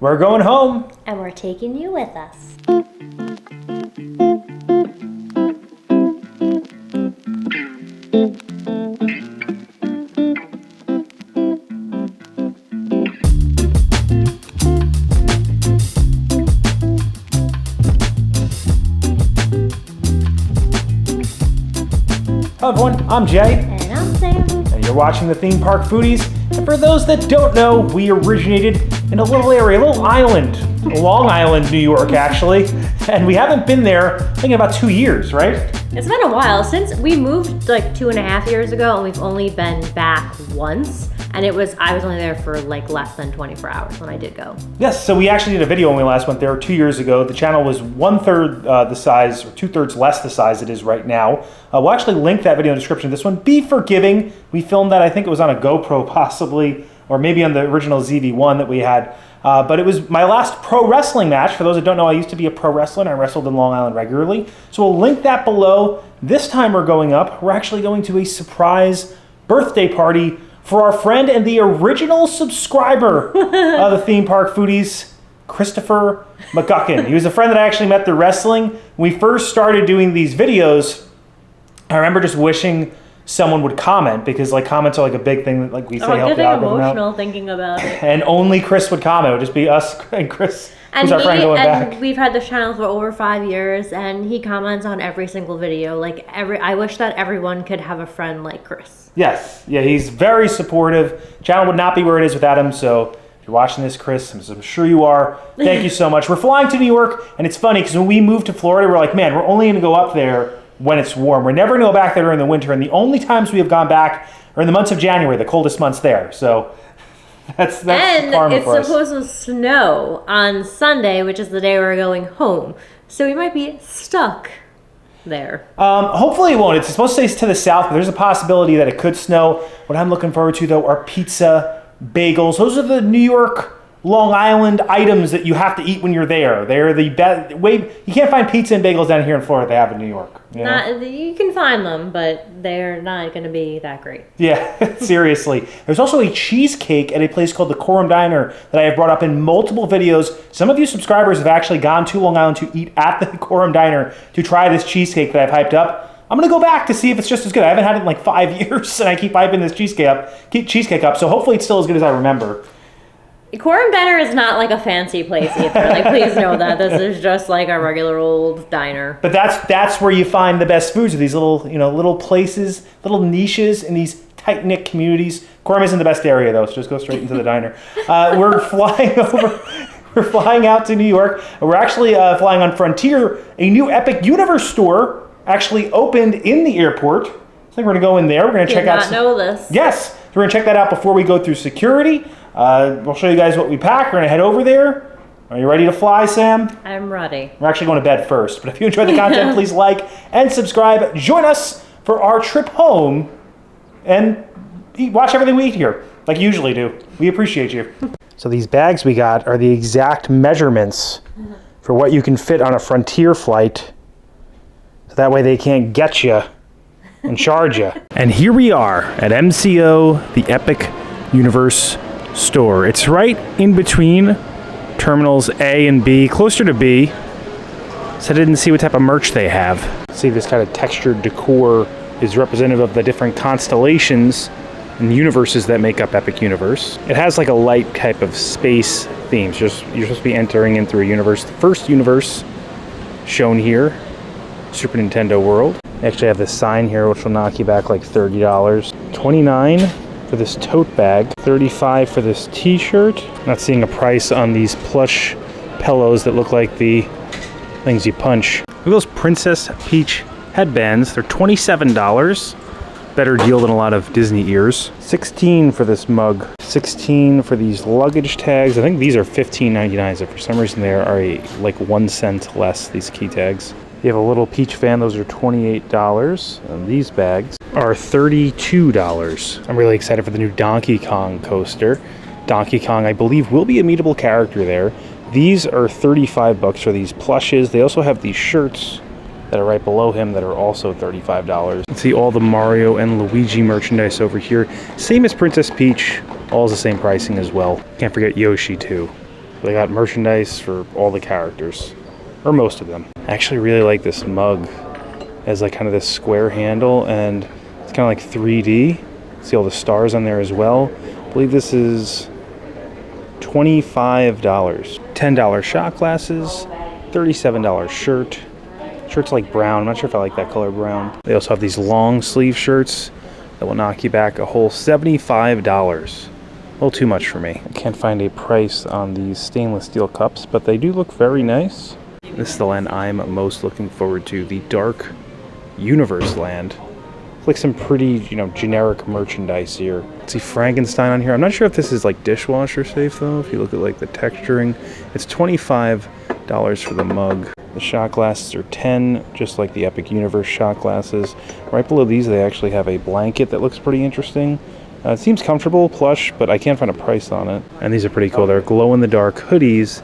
We're going home. And we're taking you with us. Hello everyone, I'm Jay. And I'm Sam. And you're watching the Theme Park Foodies. And for those that don't know, we originated in a little area, a little island, Long Island, New York actually. And we haven't been there, I think, in about 2 years, right? It's been a while since we moved like 2.5 years ago, and we've only been back once. And I was only there for like less than 24 hours when I did go. Yes, so we actually did a video when we last went there 2 years ago. The channel was 1/3 the size, or 2/3 less the size it is right now. We'll actually link that video in the description of this one. Be forgiving. We filmed that, I think it was on a GoPro possibly, or maybe on the original ZV-1 that we had. But it was my last pro wrestling match. For those that don't know, I used to be a pro wrestler and I wrestled in Long Island regularly. So we'll link that below. This time we're going up. We're actually going to a surprise birthday party for our friend and the original subscriber of the Theme Park Foodies, Christopher McGuckin. He was a friend that I actually met through wrestling. When we first started doing these videos, I remember just wishing someone would comment, because like comments are like a big thing that like we say help the algorithm out. Emotional thinking about it. And only Chris would comment. It would just be us and Chris, who's our friend going back. And we've had this channel for over 5 years, and he comments on every single video. Like I wish that everyone could have a friend like Chris. Yes, yeah, he's very supportive. Channel would not be where it is without him. So if you're watching this, Chris, I'm sure you are. Thank you so much. We're flying to New York, and it's funny because when we moved to Florida, we're like, man, we're only going to go up there when it's warm. We're never going to go back there during the winter, and the only times we have gone back are in the months of January, the coldest months there. So that's and karma for us. It's supposed to snow on Sunday, which is the day we're going home. So we might be stuck there. Hopefully it won't. It's supposed to stay to the south, but there's a possibility that it could snow. What I'm looking forward to, though, are pizza, bagels. Those are the New York, Long Island items that you have to eat when you're there. They're the best way. You can't find pizza and bagels down here in Florida they have in New York. You can find them, but they're not going to be that great. Yeah, seriously. There's also a cheesecake at a place called the Quorum Diner that I have brought up in multiple videos. Some of you subscribers have actually gone to Long Island to eat at the Quorum Diner to try this cheesecake that I've hyped up. I'm going to go back to see if it's just as good. I haven't had it in like 5 years, and I keep hyping this cheesecake up, so hopefully it's still as good as I remember. Quorum Diner is not like a fancy place either. Like, please know that this is just like a regular old diner. But that's where you find the best foods, are these little places, little niches in these tight-knit communities. Quorum isn't the best area though, so just go straight into the diner. We're flying out to New York. We're actually flying on Frontier. A new Epic Universe store actually opened in the airport. I think we're gonna go in there. We're gonna check out. Did not know this. Yes, so we're gonna check that out before we go through security. We'll show you guys what we pack. We're going to head over there. Are you ready to fly, Sam? I'm ready. We're actually going to bed first, but if you enjoyed the content, please like and subscribe. Join us for our trip home and watch everything we eat here, like you usually do. We appreciate you. So these bags we got are the exact measurements for what you can fit on a Frontier flight, so that way they can't get you and charge you. And here we are at MCO, the Epic Universe store. It's right in between terminals A and B, closer to B, so I didn't see what type of merch they have. See, this kind of textured decor is representative of the different constellations and universes that make up Epic Universe. It has like a light type of space theme. So you're supposed to be entering in through a universe. The first universe shown here, Super Nintendo World. They actually have this sign here which will knock you back like $30. $29 for this tote bag, $35 for this t-shirt. Not seeing a price on these plush pillows that look like the things you punch. Look at those Princess Peach headbands. They're $27. Better deal than a lot of Disney ears. $16 for this mug. $16 for these luggage tags. I think these are $15.99, so for some reason they are like 1 cent less, these key tags. You have a little Peach fan, those are $28. And these bags are $32. I'm really excited for the new Donkey Kong coaster. Donkey Kong, I believe, will be a meetable character there. These are $35 for these plushes. They also have these shirts that are right below him that are also $35. Let's see all the Mario and Luigi merchandise over here. Same as Princess Peach, all is the same pricing as well. Can't forget Yoshi too. They got merchandise for all the characters, or most of them. I actually really like this mug. It has like kind of this square handle, and it's kind of like 3D. See all the stars on there as well. I believe this is $25. $10 shot glasses, $37 shirt. Shirt's like brown. I'm not sure if I like that color brown. They also have these long sleeve shirts that will knock you back a whole $75. A little too much for me. I can't find a price on these stainless steel cups, but they do look very nice. This is the land I'm most looking forward to, the Dark Universe land. Like some pretty, generic merchandise here. See Frankenstein on here. I'm not sure if this is like dishwasher safe though. If you look at like the texturing, it's $25 for the mug. The shot glasses are $10, just like the Epic Universe shot glasses. Right below these, they actually have a blanket that looks pretty interesting. It seems comfortable, plush, but I can't find a price on it. And these are pretty cool. They're glow-in-the-dark hoodies.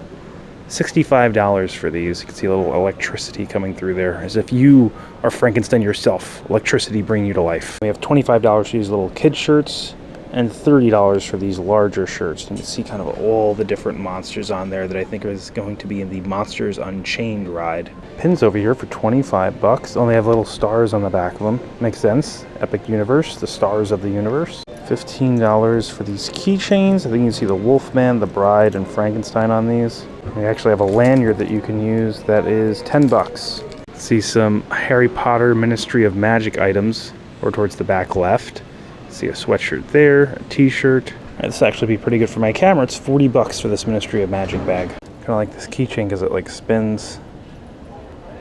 $65 for these. You can see a little electricity coming through there, as if you are Frankenstein yourself. Electricity bringing you to life. We have $25 for these little kid shirts, and $30 for these larger shirts. You can see kind of all the different monsters on there that I think is going to be in the Monsters Unchained ride. Pins over here for $25. Only have little stars on the back of them. Makes sense. Epic Universe, the stars of the universe. $15 for these keychains. I think you can see the Wolfman, the Bride, and Frankenstein on these. We actually have a lanyard that you can use that is $10. See some Harry Potter Ministry of Magic items over towards the back left. See a sweatshirt there, a t-shirt. This will actually be pretty good for my camera. It's $40 for this Ministry of Magic bag. Kind of like this keychain because it like spins.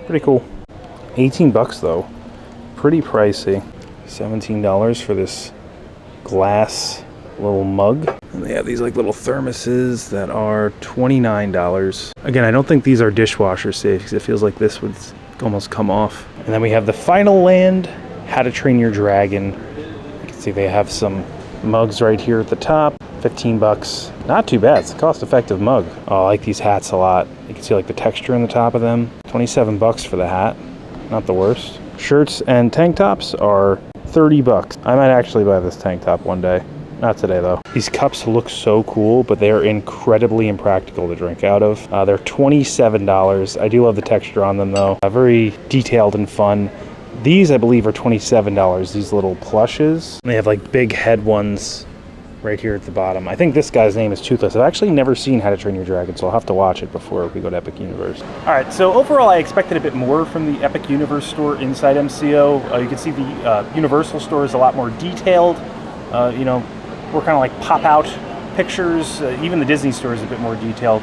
Pretty cool. $18 though. Pretty pricey. $17 for this glass little mug. And they have these like little thermoses that are $29. Again, I don't think these are dishwasher safe because it feels like this would almost come off. And then we have the final land, How to Train Your Dragon. See, they have some mugs right here at the top. $15. Not too bad. It's a cost-effective mug. Oh, I like these hats a lot. You can see like the texture on the top of them. $27 for the hat. Not the worst. Shirts and tank tops are $30. I might actually buy this tank top one day. Not today though. These cups look so cool, but they are incredibly impractical to drink out of. They're $27. I do love the texture on them though. Very detailed and fun. These, I believe, are $27, these little plushes. They have like big head ones right here at the bottom. I think this guy's name is Toothless. I've actually never seen How to Train Your Dragon, so I'll have to watch it before we go to Epic Universe. All right, so overall, I expected a bit more from the Epic Universe store inside MCO. You can see the Universal store is a lot more detailed. More kind of like pop-out pictures. Even the Disney store is a bit more detailed.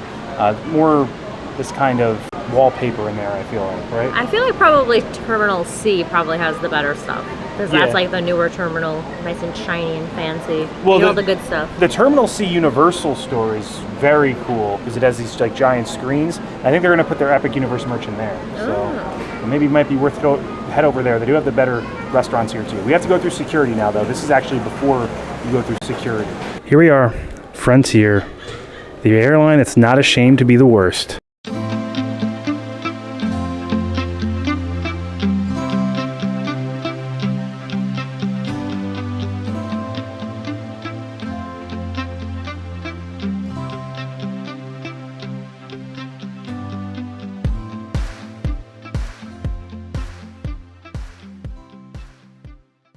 More this kind of wallpaper in there, I feel like, right? I feel like probably Terminal C probably has the better stuff because that's like the newer terminal, nice and shiny and fancy. Well, all the good stuff. The Terminal C Universal store is very cool because it has these like giant screens. I think they're going to put their Epic Universe merch in there. So maybe it might be worth to head over there. They do have the better restaurants here too. We have to go through security now though. This is actually before you go through security. Here we are, Frontier, the airline that's not ashamed to be the worst.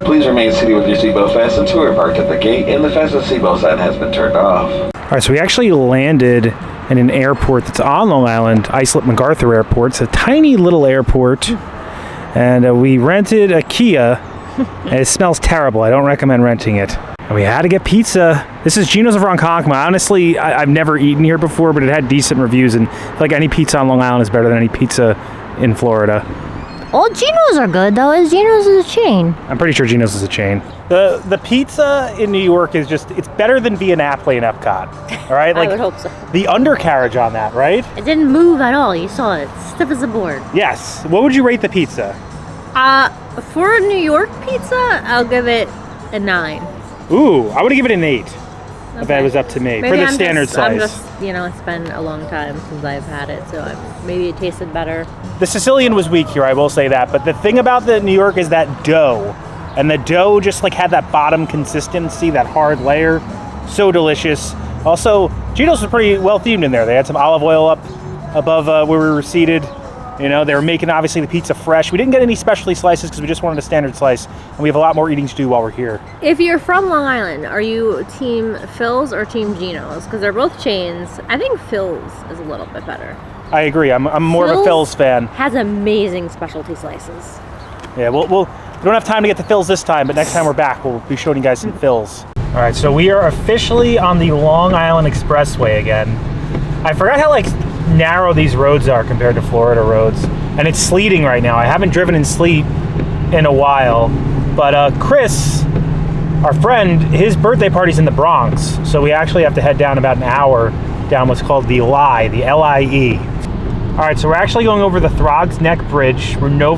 Please remain seated with your seatbelt fastened to or parked at the gate, and the fasten seatbelt sign has been turned off. All right, so we actually landed in an airport that's on Long Island, Islip MacArthur Airport. It's a tiny little airport, and we rented a Kia, and it smells terrible. I don't recommend renting it. And we had to get pizza. This is Gino's of Ronkonkoma. Honestly, I've never eaten here before, but it had decent reviews, and I feel like any pizza on Long Island is better than any pizza in Florida. All Gino's are good though. Gino's is a chain. I'm pretty sure Gino's is a chain. The pizza in New York is it's better than Via Napoli and Epcot. All right, I would hope so. The undercarriage on that, right? It didn't move at all. You saw it, stiff as a board. Yes. What would you rate the pizza? For a New York pizza, I'll give it a 9. Ooh, I would give it an 8. If that was up to me. Maybe for the standard size. It's been a long time since I've had it, so maybe it tasted better. The Sicilian was weak here, I will say that. But the thing about the New York is that dough. And the dough just had that bottom consistency, that hard layer. So delicious. Also, Gino's was pretty well themed in there. They had some olive oil up above where we were seated. You know, they were making, obviously, the pizza fresh. We didn't get any specialty slices because we just wanted a standard slice. And we have a lot more eating to do while we're here. If you're from Long Island, are you Team Phil's or Team Gino's? Because they're both chains. I think Phil's is a little bit better. I agree. I'm more of a Phil's fan. Has amazing specialty slices. Yeah, we don't have time to get to Phil's this time, but next time we're back, we'll be showing you guys some Phil's. All right, so we are officially on the Long Island Expressway again. I forgot how narrow these roads are compared to Florida roads, and it's sleeting right now. I haven't driven in sleet in a while, but Chris, our friend, his birthday party's in the Bronx, so we actually have to head down about an hour down what's called the Lie, the L-I-E. All right, so we're actually going over the Throgs Neck Bridge. We're no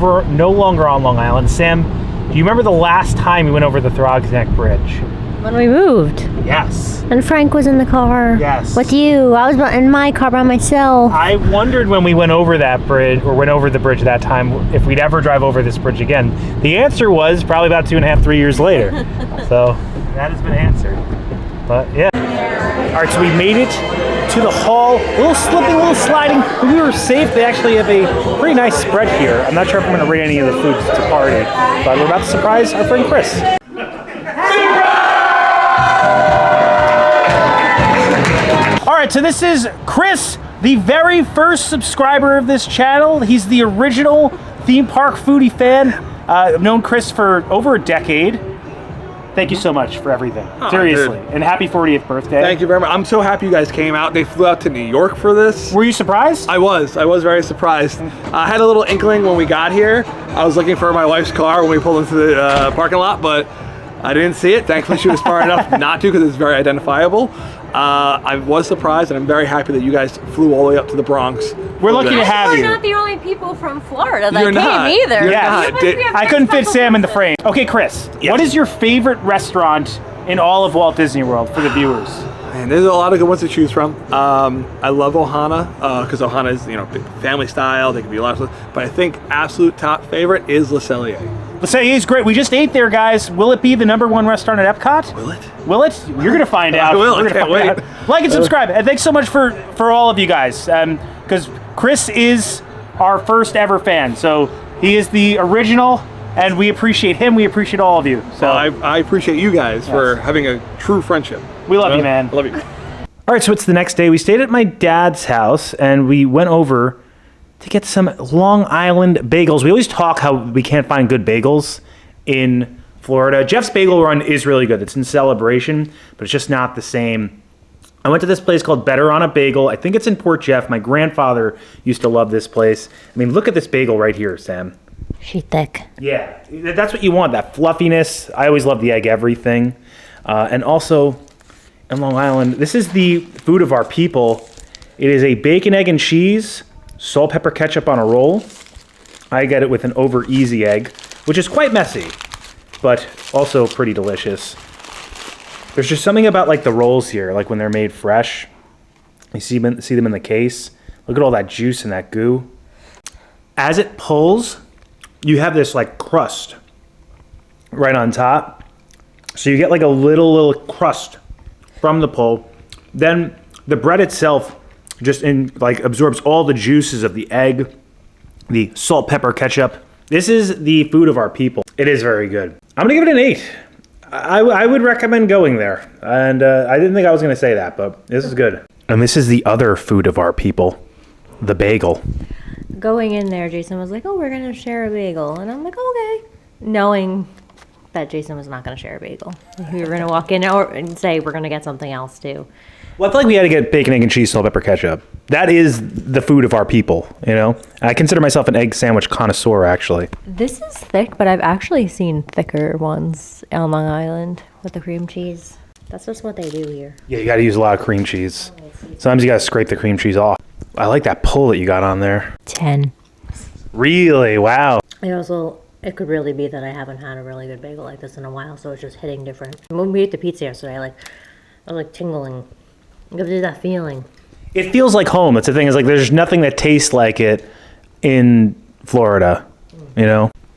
longer on Long Island. Sam, do you remember the last time we went over the Throgs Neck Bridge? When we moved. Yes. And Frank was in the car. Yes. With you. I was in my car by myself. I wondered when we went over that bridge, or went over the bridge that time, if we'd ever drive over this bridge again. The answer was probably about 2.5, 3 years later. So that has been answered. But yeah. All right, so we made it to the hall. A little slipping, a little sliding, but we were safe. They actually have a pretty nice spread here. I'm not sure if I'm going to rate any of the foods to party, but we're about to surprise our friend Chris. All right, so this is Chris, the very first subscriber of this channel. He's the original theme park foodie fan. I've known Chris for over a decade. Thank you so much for everything. Seriously. Dude. And happy 40th birthday. Thank you very much. I'm so happy you guys came out. They flew out to New York for this. Were you surprised? I was very surprised. I had a little inkling when we got here. I was looking for my wife's car when we pulled into the parking lot, but I didn't see it. Thankfully, she was far enough not to, because it's very identifiable. I was surprised, and I'm very happy that you guys flew all the way up to the Bronx. We're lucky to have you. We're not the only people from Florida that You're came not. either. You're Yes. not. I couldn't fit Sam in the frame. Okay, Chris, Yes. what is your favorite restaurant in all of Walt Disney World for the viewers? Man, there's a lot of good ones to choose from. I love Ohana, because Ohana is, family style. They can be a lot of, but I think absolute top favorite is Le Cellier. Le Cellier is great. We just ate there, guys. Will it be the #1 restaurant at Epcot? Will it? Will it? You're going to find out. I will. We're I gonna can't find wait. out. Like and subscribe. And thanks so much for all of you guys. Because Chris is our first ever fan. So he is the original, and we appreciate him. We appreciate all of you. So I appreciate you guys for having a true friendship. we love you, man. I love you. All right, so it's the next day. We stayed at my dad's house, and we went over to get some Long Island bagels. We always talk how we can't find good bagels in Florida. Jeff's Bagel Run is really good. It's in Celebration, but it's just not the same. I went to this place called Better on a Bagel. I think it's in Port Jeff. My grandfather used to love this place. I mean, look at this bagel right here, Sam. She thick. Yeah, that's what you want, that fluffiness. I always love the egg everything. And also, in Long Island, this is the food of our people. It is a bacon, egg, and cheese, salt, pepper, ketchup on a roll. I get it with an over easy egg, which is quite messy, but also pretty delicious. There's just something about the rolls here, when they're made fresh. You see them in the case. Look at all that juice and that goo. As it pulls, you have this crust right on top. So you get a little crust from the pull. Then the bread itself just absorbs all the juices of the egg, the salt, pepper, ketchup. This is the food of our people. It is very good. I'm gonna give it an 8. I would recommend going there. And I didn't think I was gonna say that, but this is good. And this is the other food of our people, the bagel. Going in there, Jason was like, "Oh, we're gonna share a bagel," and I'm like, "Okay," knowing that Jason was not gonna share a bagel. We were gonna walk in and say we're gonna get something else too. Well, I feel like we had to get bacon, egg, and cheese, salt, pepper, ketchup. That is the food of our people, I consider myself an egg sandwich connoisseur, actually. This is thick, but I've actually seen thicker ones on Long Island with the cream cheese. That's just what they do here. Yeah, you got to use a lot of cream cheese. Sometimes you got to scrape the cream cheese off. I like that pull that you got on there. 10. Really? Wow. It could really be that I haven't had a really good bagel like this in a while, so it's just hitting different. When we ate the pizza yesterday, I was tingling. It gives you that feeling. It feels like home. That's the thing, is there's nothing that tastes like it in Florida,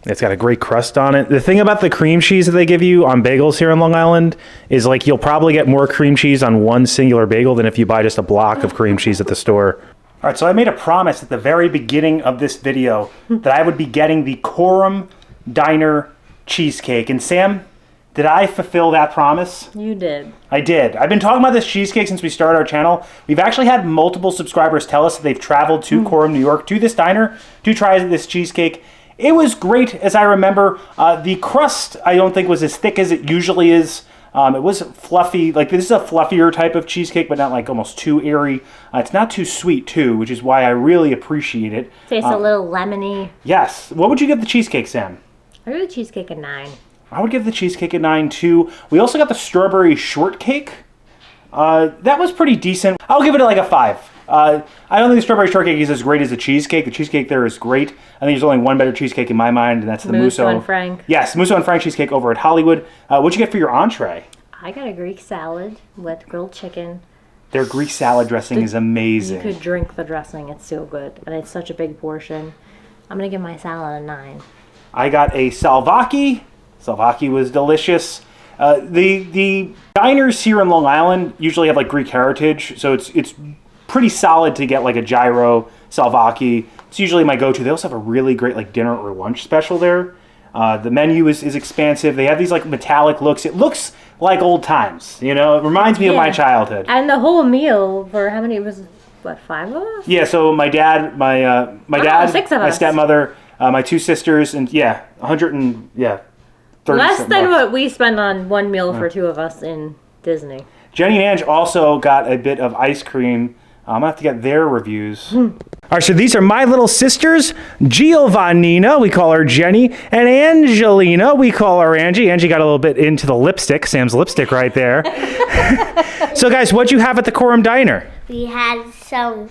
It's got a great crust on it. The thing about the cream cheese that they give you on bagels here in Long Island is like you'll probably get more cream cheese on one singular bagel than if you buy just a block of cream cheese at the store. All right, so I made a promise at the very beginning of this video that I would be getting the Quorum Diner cheesecake. And Sam, did I fulfill that promise? You did. I did. I've been talking about this cheesecake since we started our channel. We've actually had multiple subscribers tell us that they've traveled to Quorum, New York, to this diner to try this cheesecake. It was great, as I remember. The crust, I don't think, was as thick as it usually is. It was fluffy. Like, this is a fluffier type of cheesecake, but not like almost too airy. It's not too sweet, too, which is why I really appreciate it. Tastes a little lemony. Yes. What would you give the cheesecake, Sam? I give the cheesecake a 9. I would give the cheesecake a 9, too. We also got the strawberry shortcake. That was pretty decent. I'll give it like a 5. I don't think the strawberry shortcake is as great as the cheesecake. The cheesecake there is great. I think there's only one better cheesecake in my mind, and that's the Musso and Frank. Yes, Musso and Frank cheesecake over at Hollywood. What'd you get for your entree? I got a Greek salad with grilled chicken. Their Greek salad dressing is amazing. You could drink the dressing. It's so good, and it's such a big portion. I'm gonna give my salad a 9. I got a salvaki. Salvaki was delicious. The diners here in Long Island usually have like Greek heritage, so it's pretty solid to get like a gyro salvaki. It's usually my go-to. They also have a really great like dinner or lunch special there. The menu is expansive. They have these like metallic looks. It looks like old times, you know? It reminds me of my childhood. And the whole meal for how many was, what, 5 of us? Yeah, so my dad, my dad, 6 of my us. stepmother, my 2 sisters, and 30 Less than bucks. what we spend on one meal for 2 of us in Disney. Jenny and Ange also got a bit of ice cream. I'm gonna have to get their reviews. All right, so these are my little sisters, Giovannina, we call her Jenny, and Angelina, we call her Angie. Angie got a little bit into the lipstick, Sam's lipstick right there. So guys, what'd you have at the Quorum Diner? We had some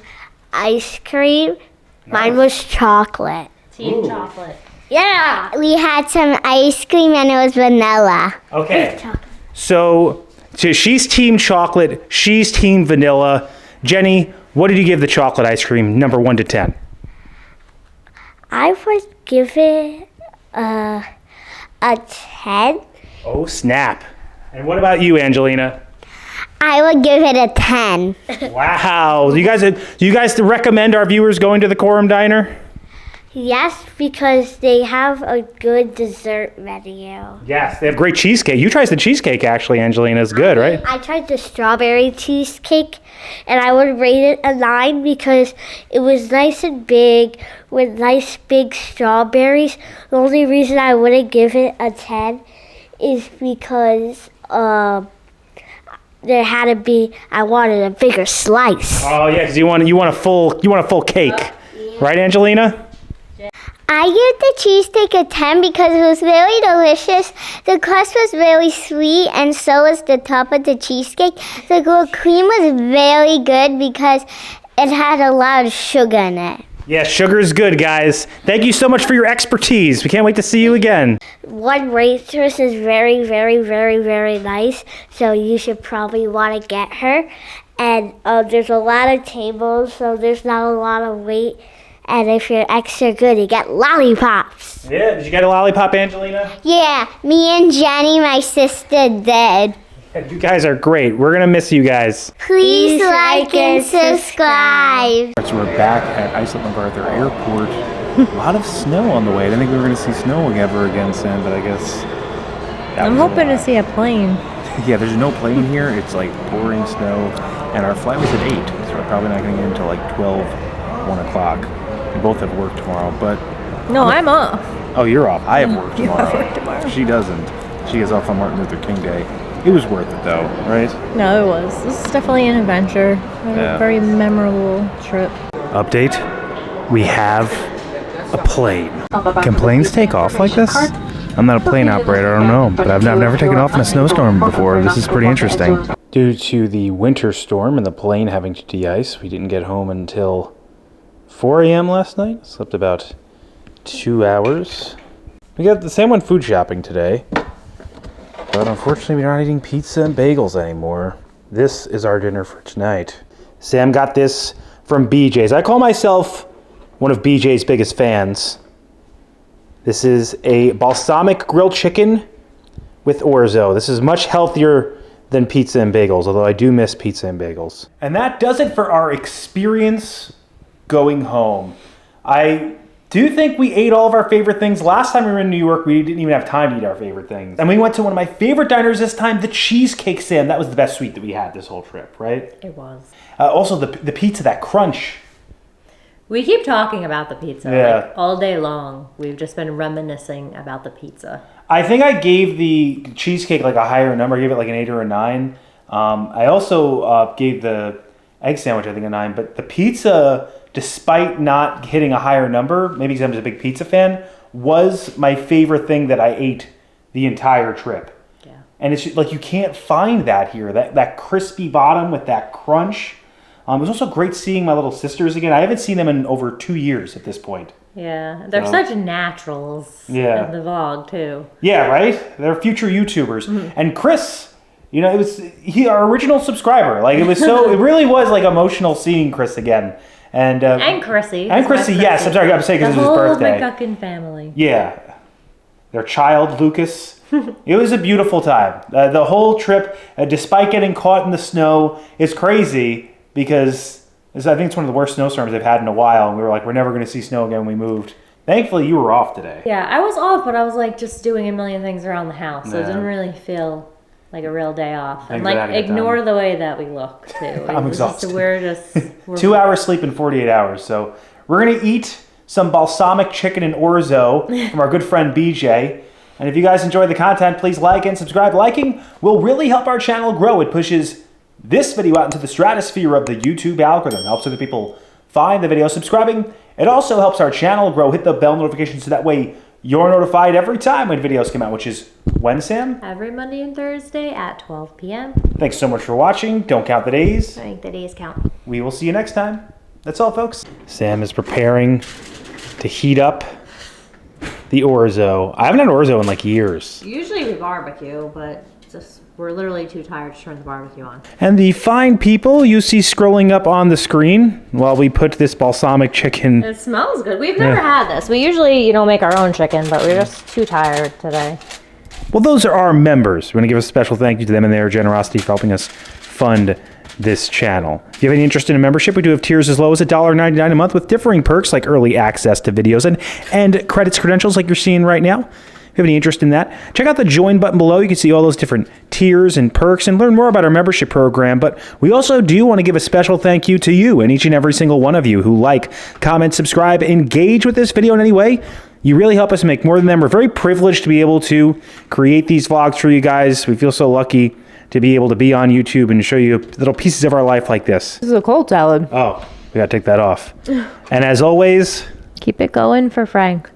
ice cream. Mine was chocolate. Team chocolate. Yeah, we had some ice cream and it was vanilla. Okay. So she's team chocolate, she's team vanilla. Jenny, what did you give the chocolate ice cream, number 1 to 10? I would give it a 10. Oh, snap. And what about you, Angelina? I would give it a 10. Wow. Do you guys recommend our viewers going to the Quorum Diner? Yes, because they have a good dessert menu. Yes, they have great cheesecake. You tried the cheesecake, actually, Angelina. It's good, right? I tried the strawberry cheesecake, and I would rate it a 9 because it was nice and big with nice big strawberries. The only reason I wouldn't give it a 10 is because there had to be, I wanted a bigger slice. Oh yeah, because you want a full cake, right, Angelina? I give the cheesecake a 10 because it was really delicious. The crust was really sweet, and so was the top of the cheesecake. The cream was very good because it had a lot of sugar in it. Yeah, sugar is good, guys. Thank you so much for your expertise. We can't wait to see you again. One waitress is very, very, very, very nice, so you should probably want to get her. And there's a lot of tables, so there's not a lot of wait. And if you're extra good, you get lollipops. Yeah, did you get a lollipop, Angelina? Yeah, me and Jenny, my sister, did. You guys are great. We're going to miss you guys. Please like and subscribe. So we're back at Iceland MacArthur Airport. A lot of snow on the way. I didn't think we were going to see snow ever again, Sam, but I guess... I'm hoping to see a plane. Yeah, there's no plane here. It's like pouring snow. And our flight was at 8, so we're probably not going to get until like 12, 1 o'clock. We both have work tomorrow, but... No, I'm off. Oh, you're off. I have work tomorrow. You have work tomorrow. She doesn't. She is off on Martin Luther King Day. It was worth it, though, right? No, it was. This is definitely an adventure. A very memorable trip. Update. We have a plane. Can planes take off like this? I'm not a plane operator, I don't know, but I've never taken off in a snowstorm before. This is pretty interesting. Due to the winter storm and the plane having to de-ice, we didn't get home until 4 a.m. last night. Slept about 2 hours. Sam went food shopping today, but unfortunately we're not eating pizza and bagels anymore. This is our dinner for tonight. Sam got this from BJ's. I call myself one of BJ's biggest fans. This is a balsamic grilled chicken with orzo. This is much healthier than pizza and bagels, although I do miss pizza and bagels. And that does it for our experience going home. I do think we ate all of our favorite things. Last time we were in New York, we didn't even have time to eat our favorite things. And we went to one of my favorite diners this time, the Cheesecake, Sam. That was the best sweet that we had this whole trip, right? It was. Also, the pizza, that crunch. We keep talking about the pizza Yeah. all day long. We've just been reminiscing about the pizza. I think I gave the cheesecake like a higher number. I gave it like an 8 or a 9. I also gave the egg sandwich, I think, a 9. But the pizza, despite not hitting a higher number, maybe because I'm just a big pizza fan, was my favorite thing that I ate the entire trip. Yeah. And it's like you can't find that here. That crispy bottom with that crunch. It was also great seeing my little sisters again. I haven't seen them in over 2 years at this point. Yeah, they're So- such naturals Yeah. in the vlog too. Yeah, right? They're future YouTubers. And Chris, you know, our original subscriber. Like, it really was like emotional seeing Chris again. And Chrissy. And Chrissy, yes. I'm sorry, I'm saying because The it was whole his birthday. McGuckin family. Yeah. Their child, Lucas. It was a beautiful time. The whole trip, despite getting caught in the snow, is crazy because I think it's one of the worst snowstorms they've had in a while. And we were like, we're never going to see snow again when we moved. Thankfully, you were off today. Yeah, I was off, but I was like just doing a million things around the house. So it Yeah. didn't really feel like a real day off. And Glad like to get ignore done. the way that we look too. I'm It's just- exhausted. we're 2 hours sleep in 48 hours. So we're going to eat some balsamic chicken and orzo from our good friend BJ. And if you guys enjoy the content, please like and subscribe. Liking will really help our channel grow. It pushes this video out into the stratosphere of the YouTube algorithm. It helps other people find the video. Subscribing, it also helps our channel grow. Hit the bell notification so that way you're notified every time when videos come out, which is when, Sam? every Monday and Thursday at 12 p.m. Thanks so much for watching. Don't count the days. I think the days count. We will see you next time. That's all, folks. Sam is preparing to heat up the orzo. I haven't had orzo in like years. Usually we barbecue, but just we're literally too tired to turn the barbecue on. And the fine people you see scrolling up on the screen while we put this balsamic chicken. It smells good. We've never had this. We usually, make our own chicken, but we're just too tired today. Well, those are our members. We're going to give a special thank you to them and their generosity for helping us fund this channel. If you have any interest in a membership, we do have tiers as low as $1.99 a month with differing perks like early access to videos and credits credentials like you're seeing right now. If you have any interest in that, check out the join button below. You can see all those different tiers and perks and learn more about our membership program. But we also do want to give a special thank you to you and each and every single one of you who like, comment, subscribe, engage with this video in any way. You really help us make more than them. We're very privileged to be able to create these vlogs for you guys. We feel so lucky to be able to be on YouTube and show you little pieces of our life like this. This is a cold salad. Oh, we gotta take that off. And as always, Keep it going for Frank.